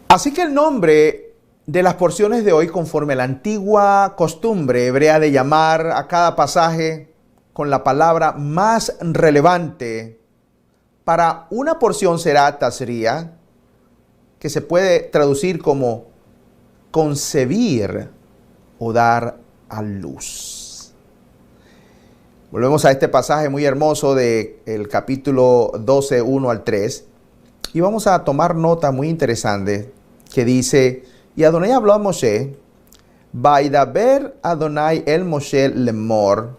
Así que el nombre de las porciones de hoy, conforme a la antigua costumbre hebrea de llamar a cada pasaje con la palabra más relevante para una porción, será Tazria, que se puede traducir como concebir o dar a luz. Volvemos a este pasaje muy hermoso del capítulo 12, 1 al 3, y vamos a tomar nota muy interesante que dice: y Adonai habló a Moshe, Vaidaber Adonai el Moshe lemor,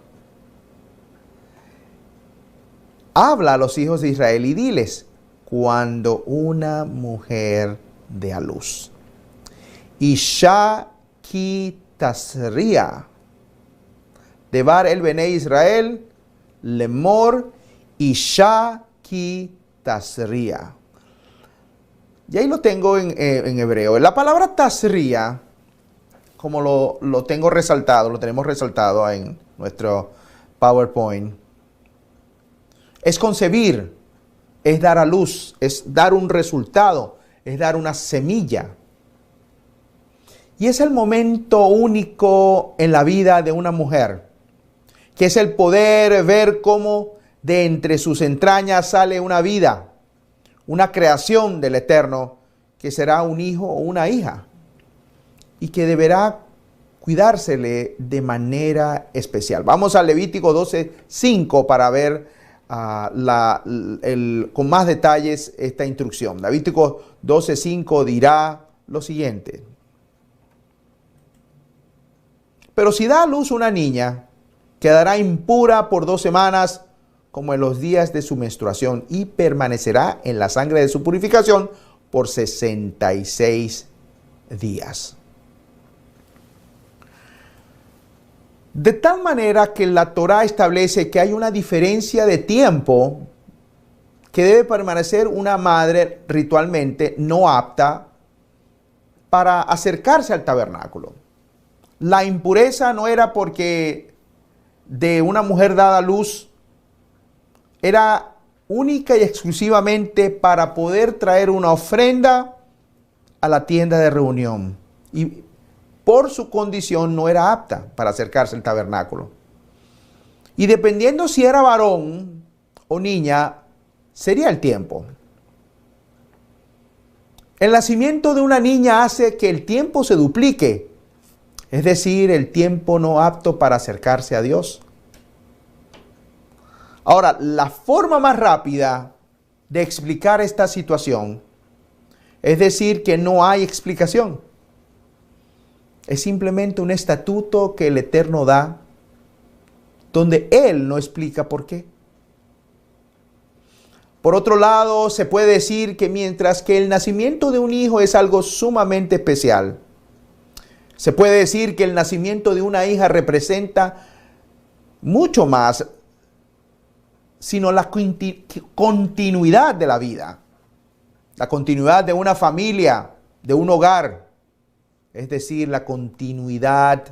habla a los hijos de Israel y diles, cuando una mujer dé a luz, Isha ki tasria, devar el bene Israel, lemor, Isha ki tasria. Y ahí lo tengo en hebreo. La palabra tasria, como lo tengo resaltado, lo tenemos resaltado en nuestro PowerPoint, es concebir, es dar a luz, es dar un resultado, es dar una semilla. Y es el momento único en la vida de una mujer, que es el poder ver cómo de entre sus entrañas sale una vida, una creación del Eterno, que será un hijo o una hija, y que deberá cuidársele de manera especial. Vamos a Levítico 12:5 para ver con más detalles esta instrucción. Levítico 12:5 dirá lo siguiente: pero si da a luz una niña, quedará impura por 2 semanas, como en los días de su menstruación, y permanecerá en la sangre de su purificación por 66 días. De tal manera que la Torá establece que hay una diferencia de tiempo que debe permanecer una madre ritualmente no apta para acercarse al tabernáculo. La impureza no era porque de una mujer dada a luz, era única y exclusivamente para poder traer una ofrenda a la tienda de reunión. Y por su condición no era apta para acercarse al tabernáculo. Y dependiendo si era varón o niña, sería el tiempo. El nacimiento de una niña hace que el tiempo se duplique, es decir, el tiempo no apto para acercarse a Dios. Ahora, la forma más rápida de explicar esta situación es decir que no hay explicación. Es simplemente un estatuto que el Eterno da, donde Él no explica por qué. Por otro lado, se puede decir que mientras que el nacimiento de un hijo es algo sumamente especial, se puede decir que el nacimiento de una hija representa mucho más, sino la continuidad de la vida, la continuidad de una familia, de un hogar, es decir, la continuidad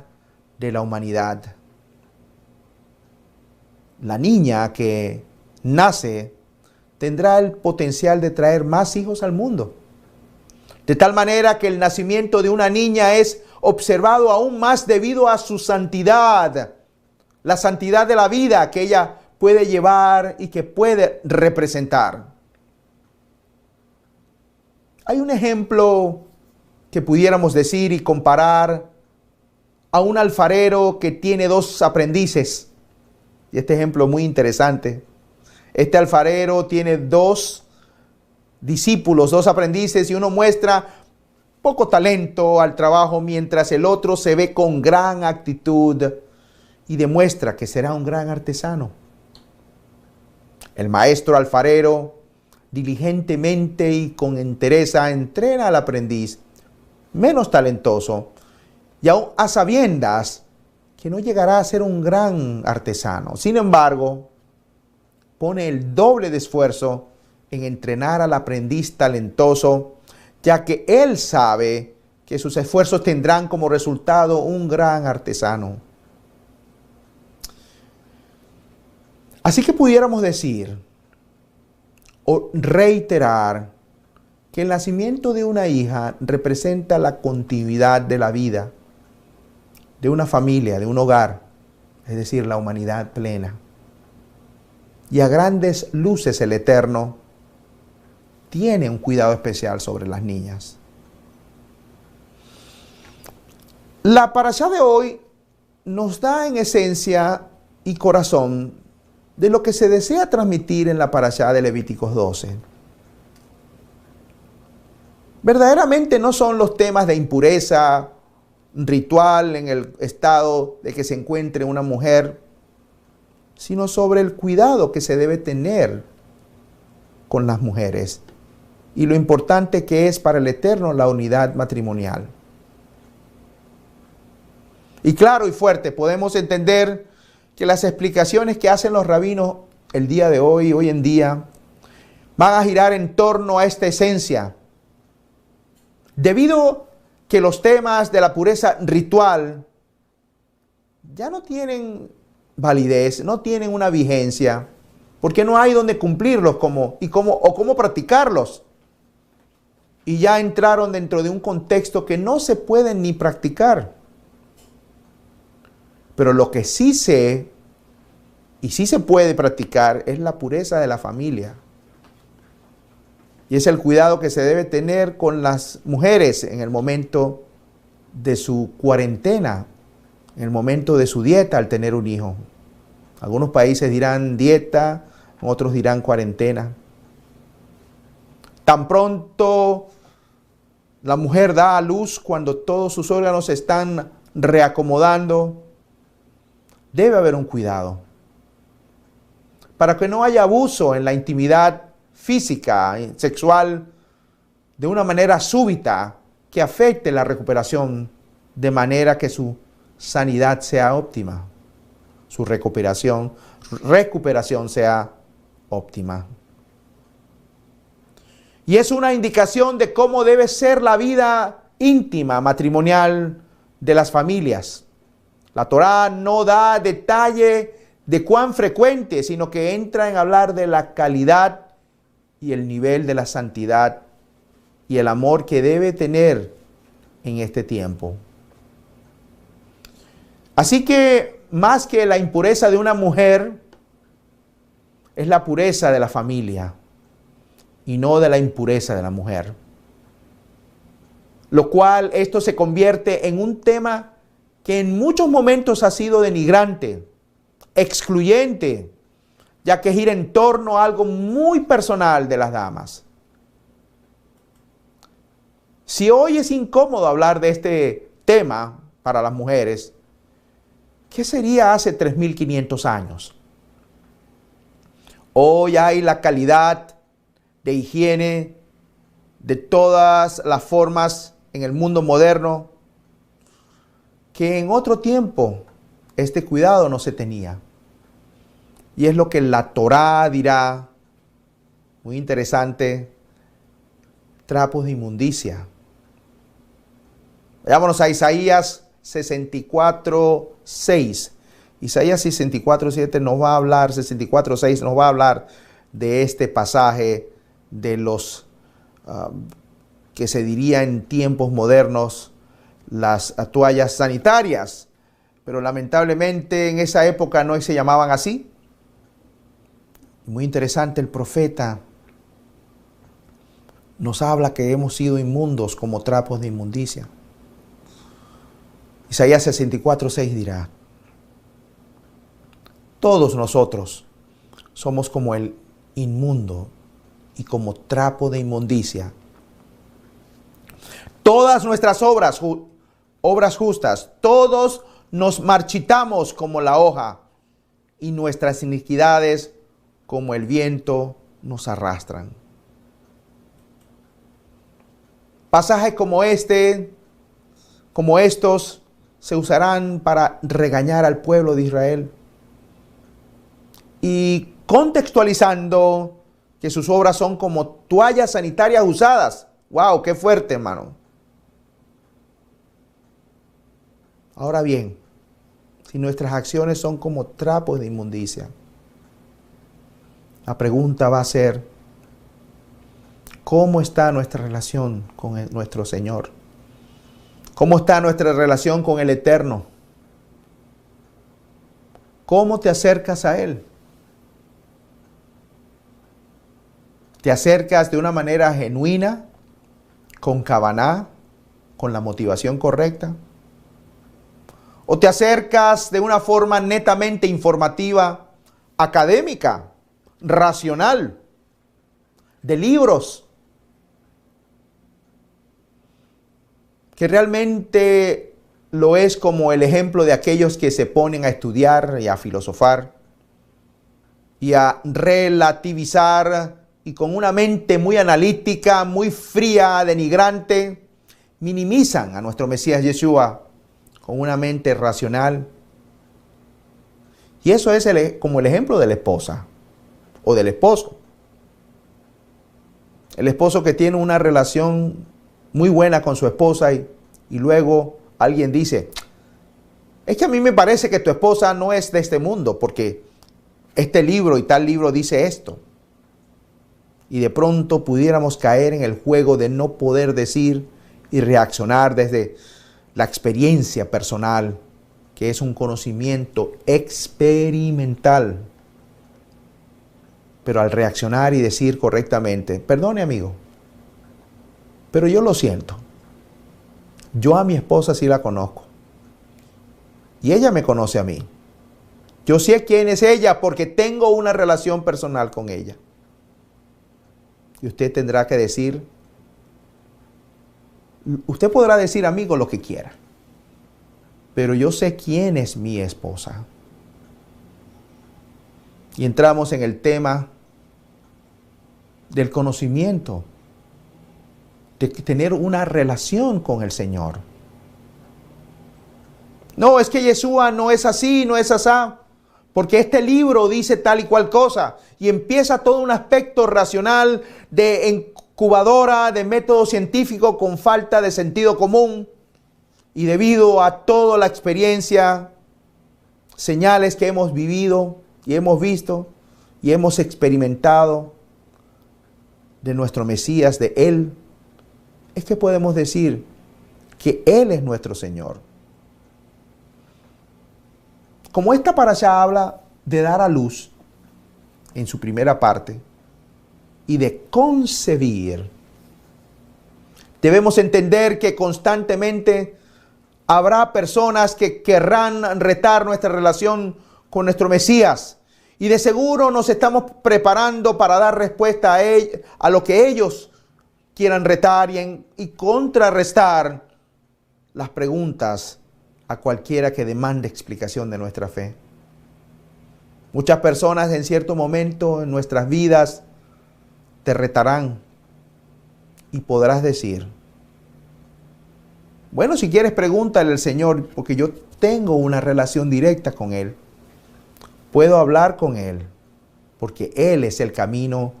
de la humanidad. La niña que nace tendrá el potencial de traer más hijos al mundo, de tal manera que el nacimiento de una niña es observado aún más debido a su santidad, la santidad de la vida que ella puede llevar y que puede representar. Hay un ejemplo que pudiéramos decir y comparar a un alfarero que tiene 2 aprendices. Y este ejemplo es muy interesante. Este alfarero tiene 2 discípulos, 2 aprendices, y uno muestra poco talento al trabajo, mientras el otro se ve con gran actitud y demuestra que será un gran artesano. El maestro alfarero diligentemente y con entereza entrena al aprendiz menos talentoso, y aún a sabiendas que no llegará a ser un gran artesano. Sin embargo, pone el doble de esfuerzo en entrenar al aprendiz talentoso, ya que él sabe que sus esfuerzos tendrán como resultado un gran artesano. Así que pudiéramos decir, o reiterar que el nacimiento de una hija representa la continuidad de la vida, de una familia, de un hogar, es decir, la humanidad plena. Y a grandes luces el Eterno tiene un cuidado especial sobre las niñas. La parashá de hoy nos da en esencia y corazón de lo que se desea transmitir en la parashá de Levíticos 12. Verdaderamente no son los temas de impureza ritual en el estado de que se encuentre una mujer, sino sobre el cuidado que se debe tener con las mujeres y lo importante que es para el Eterno la unidad matrimonial. Y claro y fuerte, podemos entender que las explicaciones que hacen los rabinos el día de hoy, hoy en día, van a girar en torno a esta esencia. Debido que los temas de la pureza ritual ya no tienen validez, no tienen una vigencia, porque no hay donde cumplirlos o cómo practicarlos. Y ya entraron dentro de un contexto que no se pueden ni practicar. Pero lo que sí sé y sí se puede practicar es la pureza de la familia. Y es el cuidado que se debe tener con las mujeres en el momento de su cuarentena, en el momento de su dieta al tener un hijo. Algunos países dirán dieta, otros dirán cuarentena. Tan pronto la mujer da a luz, cuando todos sus órganos se están reacomodando, debe haber un cuidado para que no haya abuso en la intimidad física, sexual, de una manera súbita que afecte la recuperación, de manera que su sanidad sea óptima, su recuperación sea óptima. Y es una indicación de cómo debe ser la vida íntima, matrimonial de las familias. La Torá no da detalle de cuán frecuente, sino que entra en hablar de la calidad y el nivel de la santidad y el amor que debe tener en este tiempo. Así que más que la impureza de una mujer, es la pureza de la familia y no de la impureza de la mujer. Lo cual esto se convierte en un tema que en muchos momentos ha sido denigrante, excluyente, ya que gira en torno a algo muy personal de las damas. Si hoy es incómodo hablar de este tema para las mujeres, ¿qué sería hace 3.500 años? Hoy hay la calidad de higiene de todas las formas en el mundo moderno que en otro tiempo este cuidado no se tenía. Y es lo que la Torá dirá, muy interesante, trapos de inmundicia. Vayámonos a Isaías 64:6. Isaías 64:7 nos va a hablar, 64:6 nos va a hablar de este pasaje de los que se diría en tiempos modernos las toallas sanitarias, pero lamentablemente en esa época no se llamaban así. Muy interesante, el profeta nos habla que hemos sido inmundos como trapos de inmundicia. Isaías 64:6 dirá: todos nosotros somos como el inmundo y como trapo de inmundicia. Todas nuestras obras justas, todos nos marchitamos como la hoja, y nuestras iniquidades como el viento nos arrastran. Pasajes como estos, se usarán para regañar al pueblo de Israel. Y contextualizando que sus obras son como toallas sanitarias usadas. ¡Wow! ¡Qué fuerte, hermano! Ahora bien, si nuestras acciones son como trapos de inmundicia, la pregunta va a ser, ¿Cómo está nuestra relación con nuestro Señor? ¿Cómo está nuestra relación con el Eterno? ¿Cómo te acercas a Él? ¿Te acercas de una manera genuina, con kavaná, con la motivación correcta? ¿O te acercas de una forma netamente informativa, académica, racional, de libros, que realmente lo es como el ejemplo de aquellos que se ponen a estudiar y a filosofar y a relativizar y con una mente muy analítica, muy fría, denigrante, minimizan a nuestro Mesías Yeshua con una mente racional? Y eso es como el ejemplo de la esposa o del esposo. El esposo que tiene una relación muy buena con su esposa y luego alguien dice, es que a mí me parece que tu esposa no es de este mundo porque este libro y tal libro dice esto. Y de pronto pudiéramos caer en el juego de no poder decir y reaccionar desde la experiencia personal, que es un conocimiento experimental. Pero al reaccionar y decir correctamente, perdone amigo, pero yo lo siento. Yo a mi esposa sí la conozco. Y ella me conoce a mí. Yo sé quién es ella porque tengo una relación personal con ella. Y usted tendrá que decir, usted podrá decir amigo lo que quiera, pero yo sé quién es mi esposa. Y entramos en el tema del conocimiento, de tener una relación con el Señor. No, es que Yeshua no es así, no es asá, porque este libro dice tal y cual cosa. Y empieza todo un aspecto racional de incubadora, de método científico con falta de sentido común. Y debido a toda la experiencia, señales que hemos vivido y hemos visto y hemos experimentado de nuestro Mesías, de Él, es que podemos decir que Él es nuestro Señor. Como esta parashá habla de dar a luz en su primera parte y de concebir, debemos entender que constantemente habrá personas que querrán retar nuestra relación con nuestro Mesías. Y de seguro nos estamos preparando para dar respuesta a lo que ellos quieran retar y contrarrestar las preguntas a cualquiera que demande explicación de nuestra fe. Muchas personas en cierto momento en nuestras vidas te retarán y podrás decir, bueno, si quieres pregúntale al Señor, porque yo tengo una relación directa con Él. Puedo hablar con Él, porque Él es el camino,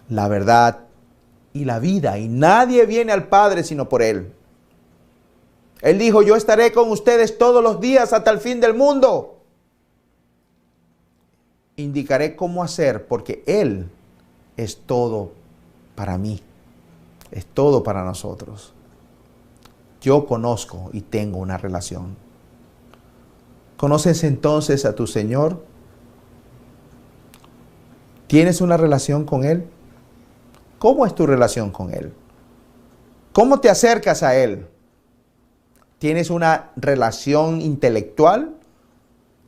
la verdad y la vida. Y nadie viene al Padre sino por Él. Él dijo, yo estaré con ustedes todos los días hasta el fin del mundo. Indicaré cómo hacer, porque Él es todo para mí. Es todo para nosotros. Yo conozco y tengo una relación. ¿Conoces entonces a tu Señor? ¿Tienes una relación con Él? ¿Cómo es tu relación con Él? ¿Cómo te acercas a Él? ¿Tienes una relación intelectual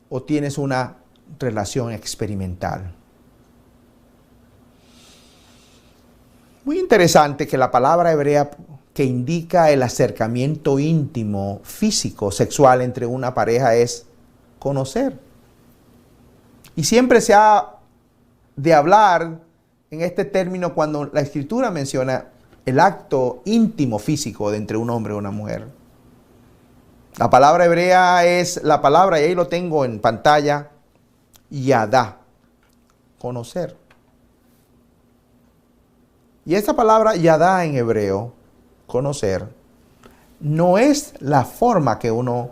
o tienes una relación experimental? Muy interesante que la palabra hebrea que indica el acercamiento íntimo, físico, sexual entre una pareja es conocer. Y siempre se ha de hablar en este término cuando la Escritura menciona el acto íntimo físico de entre un hombre y una mujer. La palabra hebrea es la palabra, y ahí lo tengo en pantalla, yadá, conocer. Y esta palabra yadá en hebreo, conocer, no es la forma que uno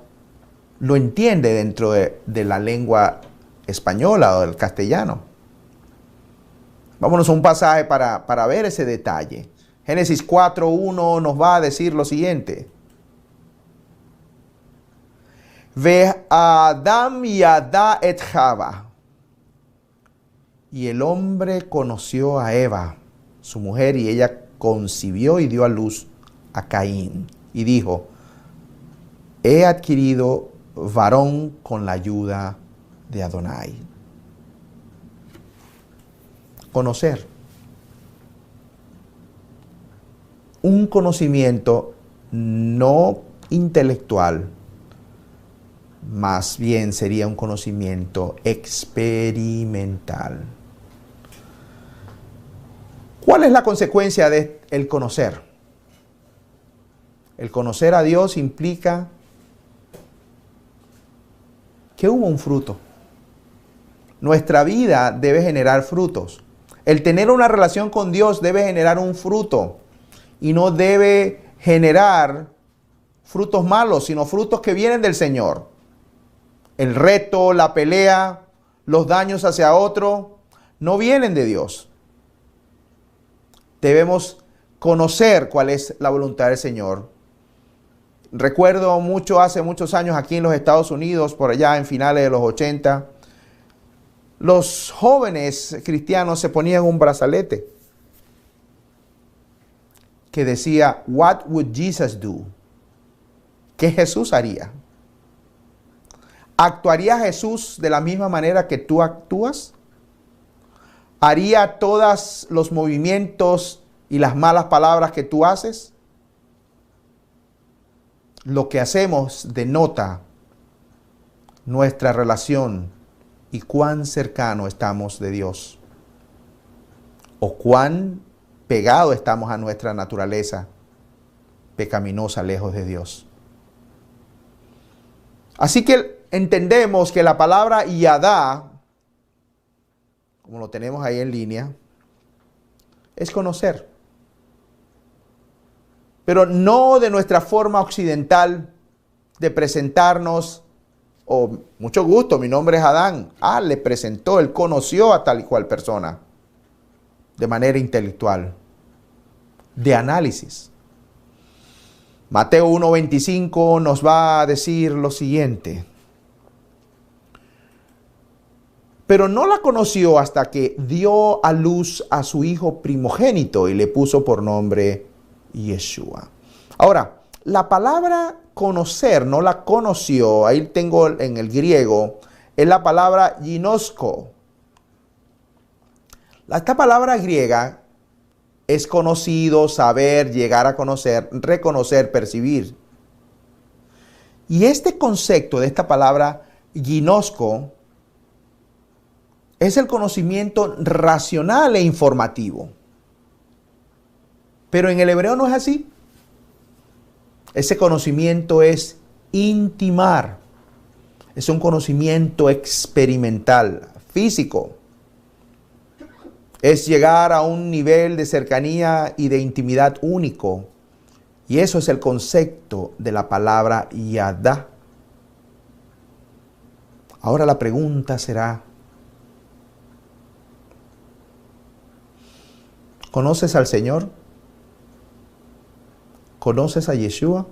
lo entiende dentro de la lengua española o del castellano. Vámonos a un pasaje para ver ese detalle. Génesis 4:1 nos va a decir lo siguiente. Ve a Adam y Adá et Java. Y el hombre conoció a Eva, su mujer, y ella concibió y dio a luz a Caín. Y dijo, he adquirido varón con la ayuda de Adonai. Conocer. Un conocimiento no intelectual, más bien sería un conocimiento experimental. ¿Cuál es la consecuencia del conocer? El conocer a Dios implica que hubo un fruto. Nuestra vida debe generar frutos. El tener una relación con Dios debe generar un fruto y no debe generar frutos malos, sino frutos que vienen del Señor. El reto, la pelea, los daños hacia otro, no vienen de Dios. Debemos conocer cuál es la voluntad del Señor. Recuerdo mucho, hace muchos años aquí en los Estados Unidos, por allá en finales de los 80, los jóvenes cristianos se ponían un brazalete que decía, "What would Jesus do?" ¿Qué Jesús haría? ¿Actuaría Jesús de la misma manera que tú actúas? ¿Haría todos los movimientos y las malas palabras que tú haces? Lo que hacemos denota nuestra relación y cuán cercano estamos de Dios, o cuán pegado estamos a nuestra naturaleza pecaminosa lejos de Dios. Así que entendemos que la palabra yadá, como lo tenemos ahí en línea, es conocer. Pero no de nuestra forma occidental de presentarnos, o mucho gusto, mi nombre es Adán. Le presentó, él conoció a tal y cual persona. De manera intelectual, de análisis. Mateo 1:25 nos va a decir lo siguiente. Pero no la conoció hasta que dio a luz a su hijo primogénito y le puso por nombre Yeshua. Ahora, la palabra conocer no la conoció, ahí tengo en el griego, es la palabra ginosko. Esta palabra griega es conocido, saber, llegar a conocer, reconocer, percibir. Y este concepto de esta palabra ginosko es el conocimiento racional e informativo. Pero en el hebreo no es así. Ese conocimiento es intimar. Es un conocimiento experimental, físico. Es llegar a un nivel de cercanía y de intimidad único. Y eso es el concepto de la palabra yadá. Ahora la pregunta será, ¿conoces al Señor? ¿Conoces a Yeshua?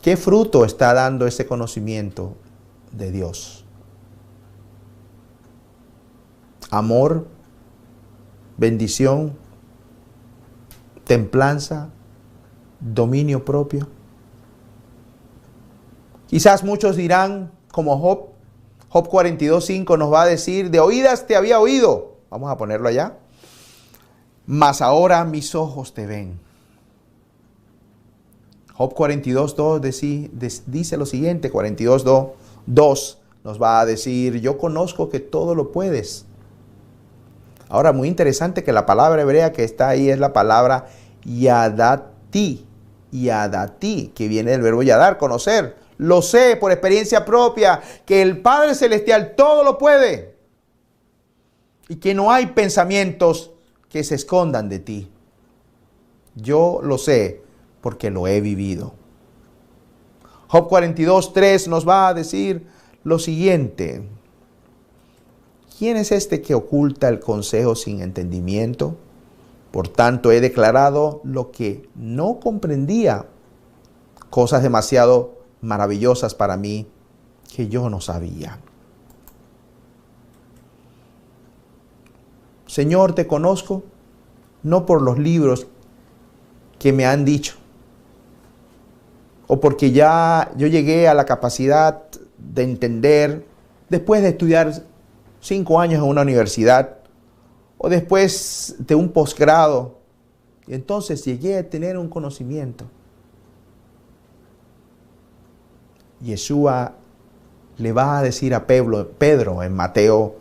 ¿Qué fruto está dando ese conocimiento de Dios? Amor, bendición, templanza, dominio propio. Quizás muchos dirán, como Job 42:5 nos va a decir, de oídas te había oído. Vamos a ponerlo allá. Mas ahora mis ojos te ven. Job 42:2 dice lo siguiente, 42:2 nos va a decir, yo conozco que todo lo puedes. Ahora, muy interesante que la palabra hebrea que está ahí es la palabra yadati, que viene del verbo yadar, conocer. Lo sé por experiencia propia, que el Padre Celestial todo lo puede y que no hay pensamientos que se escondan de ti. Yo lo sé porque lo he vivido. Job 42:3 nos va a decir lo siguiente. ¿quién es este que oculta el consejo sin entendimiento? Por tanto, he declarado lo que no comprendía, cosas demasiado maravillosas para mí que yo no sabía. Señor, te conozco no por los libros que me han dicho, o porque ya yo llegué a la capacidad de entender después de estudiar 5 años en una universidad, o después de un posgrado, y entonces llegué a tener un conocimiento. Yeshua le va a decir a Pedro en Mateo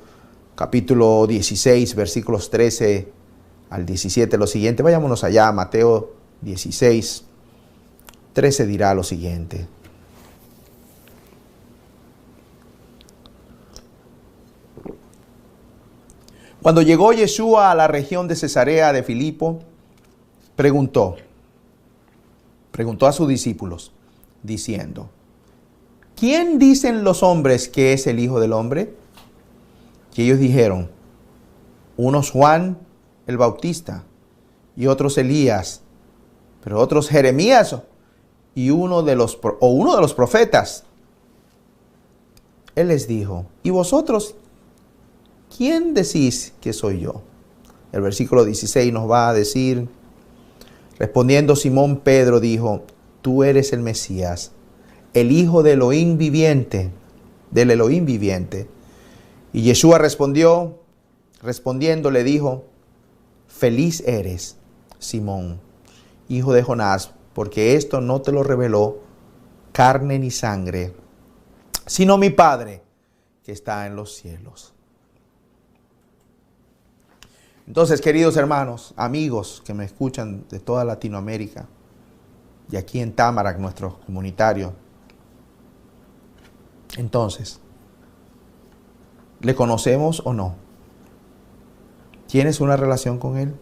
capítulo 16, versículos 13 al 17, lo siguiente. Vayámonos allá, Mateo 16, 13 dirá lo siguiente. Cuando llegó Yeshua a la región de Cesarea de Filipo, preguntó a sus discípulos, diciendo, ¿quién dicen los hombres que es el Hijo del Hombre? Y ellos dijeron, unos Juan el Bautista, y otros Elías, pero otros Jeremías, y uno de los profetas. Él les dijo, ¿y vosotros quién decís que soy yo? El versículo 16 nos va a decir, respondiendo Simón Pedro dijo, tú eres el Mesías, el Hijo del Elohim viviente. Y Yeshua respondiendo le dijo, feliz eres, Simón, hijo de Jonás, porque esto no te lo reveló carne ni sangre, sino mi Padre que está en los cielos. Entonces, queridos hermanos, amigos que me escuchan de toda Latinoamérica y aquí en Tamarack, nuestros comunitarios, entonces, ¿le conocemos o no? ¿Tienes una relación con Él?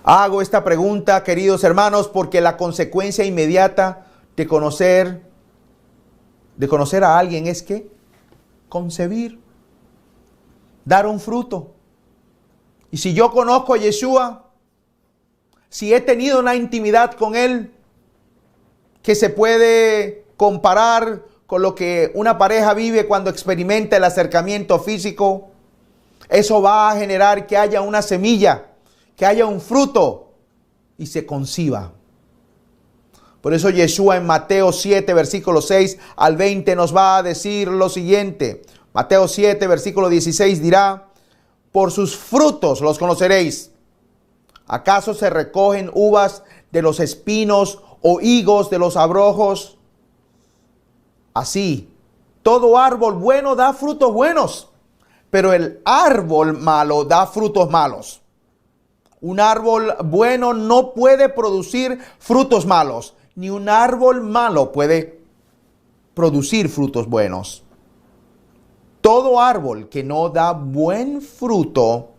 Hago esta pregunta, queridos hermanos, porque la consecuencia inmediata de conocer a alguien es que concebir, dar un fruto. Y si yo conozco a Yeshua, si he tenido una intimidad con Él que se puede comparar con lo que una pareja vive cuando experimenta el acercamiento físico, eso va a generar que haya una semilla, que haya un fruto y se conciba. Por eso Yeshua en Mateo 7, versículo 6 al 20 nos va a decir lo siguiente. Mateo 7, versículo 16 dirá, por sus frutos los conoceréis. ¿Acaso se recogen uvas de los espinos o higos de los abrojos? Así, todo árbol bueno da frutos buenos, pero el árbol malo da frutos malos. Un árbol bueno no puede producir frutos malos, ni un árbol malo puede producir frutos buenos. Todo árbol que no da buen fruto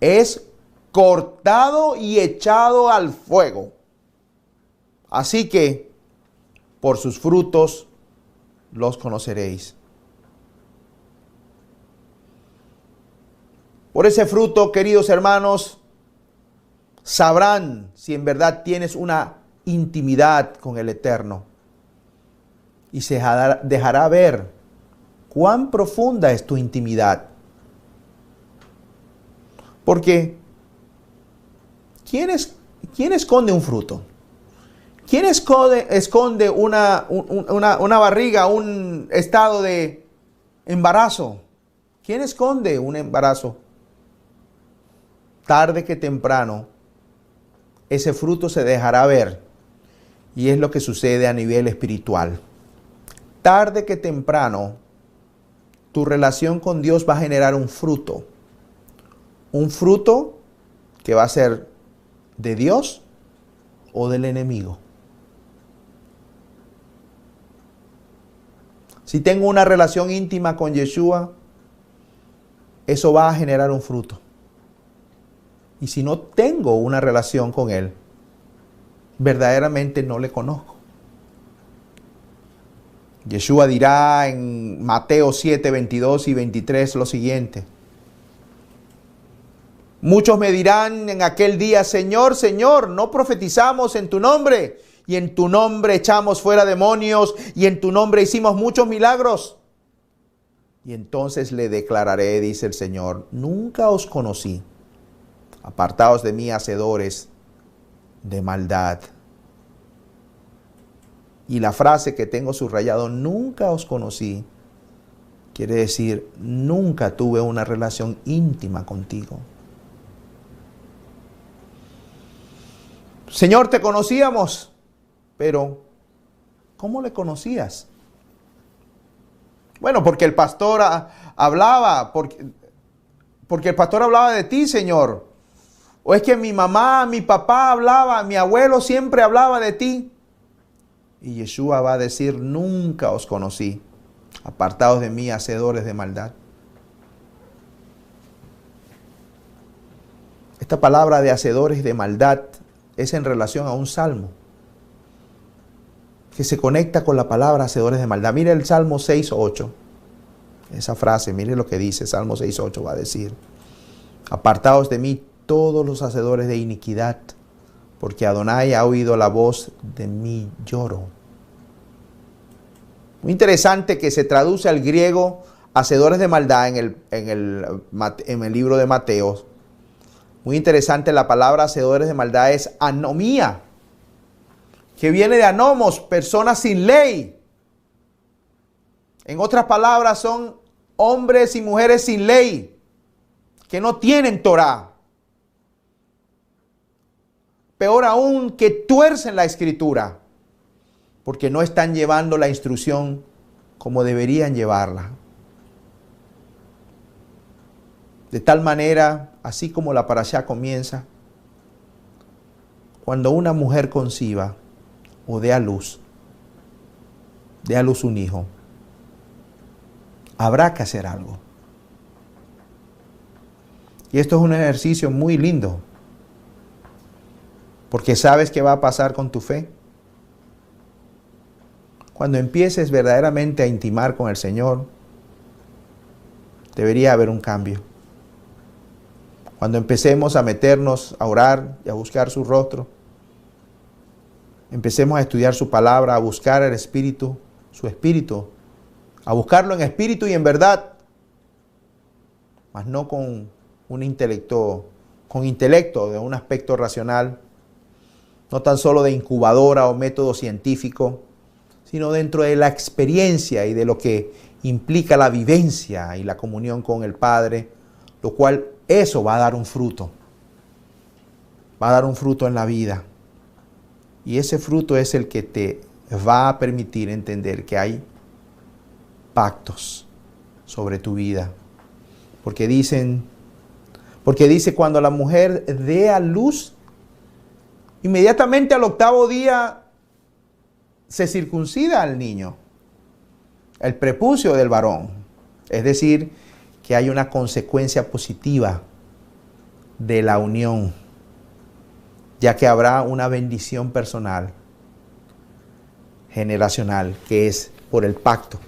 es cortado y echado al fuego. Así que, por sus frutos los conoceréis. Por ese fruto, queridos hermanos, sabrán si en verdad tienes una intimidad con el Eterno. Y se dejará ver cuán profunda es tu intimidad. Porque, ¿quién esconde un fruto? ¿Quién esconde una barriga, un estado de embarazo? ¿Quién esconde un embarazo? Tarde que temprano, ese fruto se dejará ver. Y es lo que sucede a nivel espiritual. Tarde que temprano, tu relación con Dios va a generar un fruto. Un fruto que va a ser de Dios o del enemigo. Si tengo una relación íntima con Yeshua, eso va a generar un fruto. Y si no tengo una relación con Él, verdaderamente no le conozco. Yeshua dirá en Mateo 7, 22 y 23 lo siguiente. Muchos me dirán en aquel día, Señor, Señor, ¿no profetizamos en tu nombre? Y en tu nombre echamos fuera demonios, y en tu nombre hicimos muchos milagros. Y entonces le declararé, dice el Señor, nunca os conocí. Apartaos de mí, hacedores de maldad. Y la frase que tengo subrayado, nunca os conocí, quiere decir, nunca tuve una relación íntima contigo. Señor, te conocíamos, pero ¿cómo le conocías? Bueno, porque el pastor hablaba, porque el pastor hablaba de ti, Señor. O es que mi mamá, mi papá hablaba, mi abuelo siempre hablaba de ti. Y Yeshua va a decir, nunca os conocí, apartados de mí, hacedores de maldad. Esta palabra de hacedores de maldad es en relación a un salmo que se conecta con la palabra hacedores de maldad. Mire el Salmo 6:8. Esa frase, mire lo que dice Salmo 6:8, va a decir, apartaos de mí todos los hacedores de iniquidad, porque Adonai ha oído la voz de mi lloro. Muy interesante que se traduce al griego hacedores de maldad en el libro de Mateo. Muy interesante, la palabra hacedores de maldad es anomía, que viene de anomos, personas sin ley. En otras palabras, son hombres y mujeres sin ley, que no tienen Torah. Peor aún, que tuercen la escritura, porque no están llevando la instrucción como deberían llevarla. De tal manera, así como la parashá comienza, cuando una mujer conciba o dé a luz un hijo, habrá que hacer algo. Y esto es un ejercicio muy lindo, porque sabes qué va a pasar con tu fe. Cuando empieces verdaderamente a intimar con el Señor, debería haber un cambio. Cuando empecemos a meternos a orar y a buscar su rostro, empecemos a estudiar su palabra, a buscar el Espíritu, su Espíritu, a buscarlo en espíritu y en verdad, mas no con un intelecto de un aspecto racional, no tan solo de incubadora o método científico, sino dentro de la experiencia y de lo que implica la vivencia y la comunión con el Padre, lo cual eso va a dar un fruto. Va a dar un fruto en la vida. Y ese fruto es el que te va a permitir entender que hay pactos sobre tu vida. Porque dice cuando la mujer dé a luz, inmediatamente al 8º día se circuncida al niño, el prepucio del varón. Es decir, que hay una consecuencia positiva de la unión, ya que habrá una bendición personal, generacional, que es por el pacto.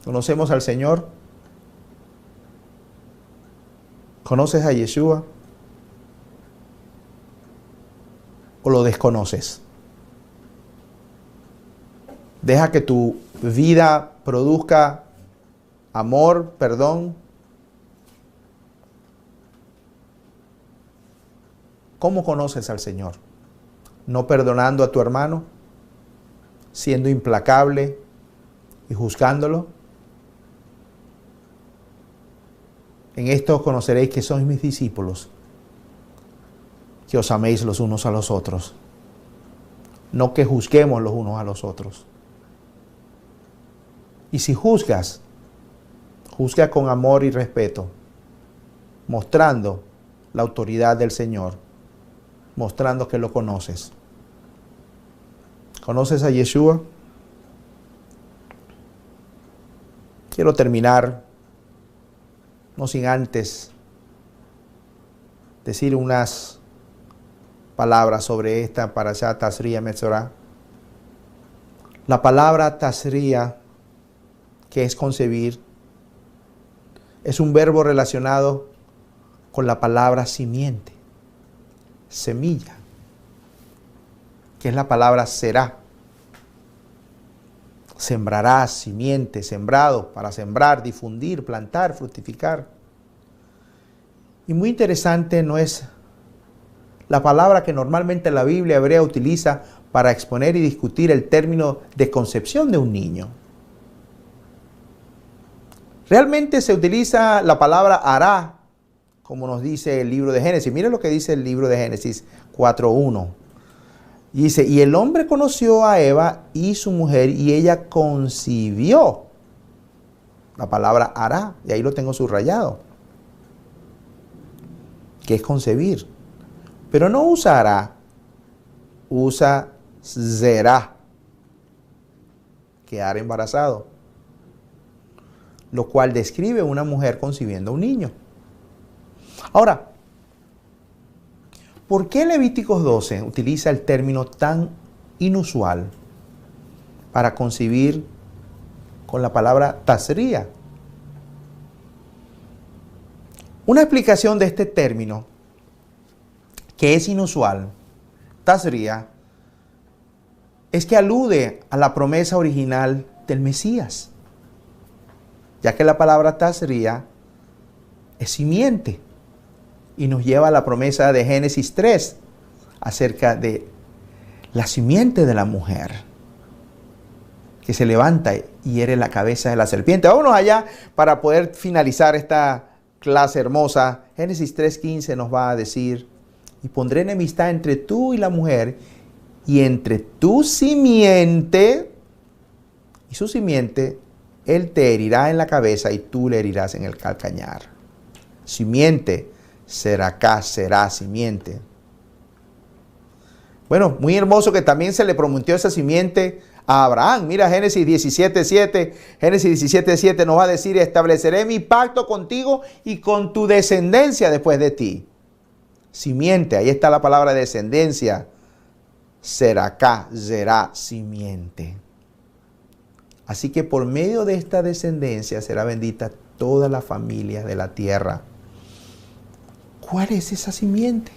¿Conocemos al Señor? ¿Conoces a Yeshua? ¿O lo desconoces? Deja que tu vida produzca amor, perdón. ¿Cómo conoces al Señor? ¿No perdonando a tu hermano? ¿Siendo implacable y juzgándolo? En esto conoceréis que sois mis discípulos, que os améis los unos a los otros, no que juzguemos los unos a los otros. Y si juzgas, juzga con amor y respeto, mostrando la autoridad del Señor, mostrando que lo conoces. ¿Conoces a Yeshua? Quiero terminar, no sin antes decir unas palabras sobre esta Parashat Tazria Metzorah. La palabra tasría, que es concebir, es un verbo relacionado con la palabra simiente, semilla, que es la palabra será. Sembrarás, simiente, sembrado, para sembrar, difundir, plantar, fructificar. Y muy interesante, no es la palabra que normalmente la Biblia hebrea utiliza para exponer y discutir el término de concepción de un niño. Realmente se utiliza la palabra hará, como nos dice el libro de Génesis. Mire lo que dice el libro de Génesis 4:1. Dice, y el hombre conoció a Eva y su mujer, y ella concibió. La palabra hará, y ahí lo tengo subrayado, que es concebir. Pero no usa hará, usa será, quedar embarazado, lo cual describe una mujer concibiendo un niño. Ahora, ¿por qué Levíticos 12 utiliza el término tan inusual para concebir con la palabra tasría? Una explicación de este término, que es inusual, tasría, es que alude a la promesa original del Mesías, ya que la palabra tasría es simiente y nos lleva a la promesa de Génesis 3 acerca de la simiente de la mujer que se levanta y hiere la cabeza de la serpiente. Vámonos allá para poder finalizar esta clase hermosa. Génesis 3:15 nos va a decir, y pondré enemistad entre tú y la mujer, y entre tu simiente y su simiente, él te herirá en la cabeza y tú le herirás en el calcañar. Simiente, será simiente. Bueno, muy hermoso que también se le prometió esa simiente a Abraham. Mira Génesis 17:7. Génesis 17:7 nos va a decir, estableceré mi pacto contigo y con tu descendencia después de ti. Simiente, ahí está la palabra descendencia. Será simiente. Así que por medio de esta descendencia será bendita toda la familia de la tierra. ¿Cuál es esa simiente?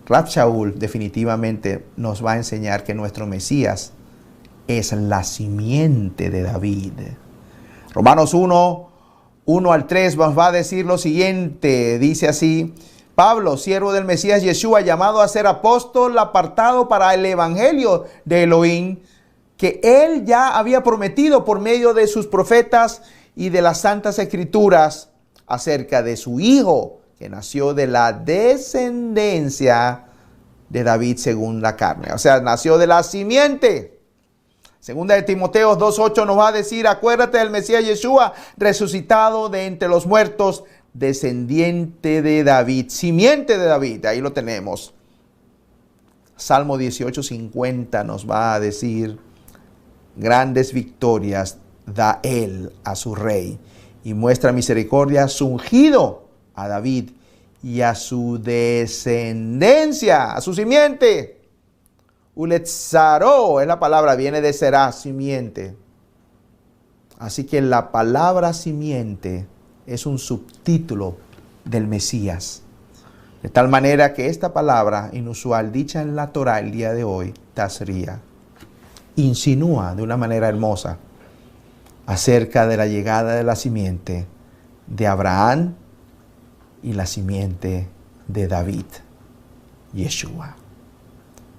Rab Shaul definitivamente nos va a enseñar que nuestro Mesías es la simiente de David. Romanos 1:1-3 nos va a decir lo siguiente, dice así, Pablo, siervo del Mesías Yeshua, llamado a ser apóstol, apartado para el evangelio de Elohim, que él ya había prometido por medio de sus profetas y de las santas escrituras acerca de su hijo, que nació de la descendencia de David según la carne. O sea, nació de la simiente. Segunda de Timoteo 2:8 nos va a decir, acuérdate del Mesías Yeshua, resucitado de entre los muertos, descendiente de David, simiente de David. Ahí lo tenemos. Salmo 18:50 nos va a decir, grandes victorias da él a su rey y muestra misericordia a su ungido, a David, y a su descendencia, a su simiente. Uletzaro es la palabra, viene de será, simiente. Así que la palabra simiente es un subtítulo del Mesías. De tal manera que esta palabra inusual, dicha en la Torá el día de hoy, tasría, insinúa de una manera hermosa acerca de la llegada de la simiente de Abraham y la simiente de David, Yeshua.